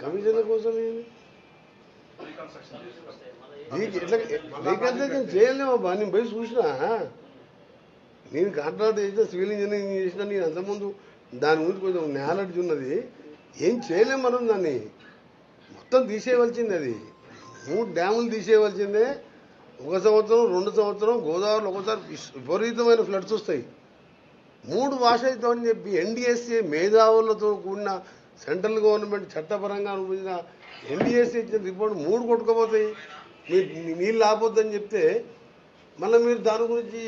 కమిషన్ల కోసం ఎట్లా రీకన్స్ట్రక్షన్ చేయలేమబ్బా. నేను పోయి చూసినా, నేను కాంట్రాక్ట్ చేసిన, సివిల్ ఇంజనీరింగ్ చేసిన, నేను అంతకుముందు దాని గురించి కొంచెం నాలెడ్జ్ ఉన్నది. ఏం చేయలేం మనం, దాన్ని మొత్తం తీసేయవలసింది. అది 3 డ్యాములు తీసేయవలసిందే. 1 సంవత్సరం 2 సంవత్సరం గోదావరిలో ఒకసారి విపరీతమైన ఫ్లడ్స్ వస్తాయి. 3 వాష్ అవుతామని చెప్పి ఎన్డీఎస్ఏ మేధావులతో కూడిన సెంట్రల్ గవర్నమెంట్ చట్టపరంగా అనుభవించిన ఎన్డీఎస్ఏ ఇచ్చిన రిపోర్ట్ 3 కొట్టుకుపోతాయి. నీళ్ళు ఆపొద్దని చెప్తే మళ్ళీ మీరు దాని గురించి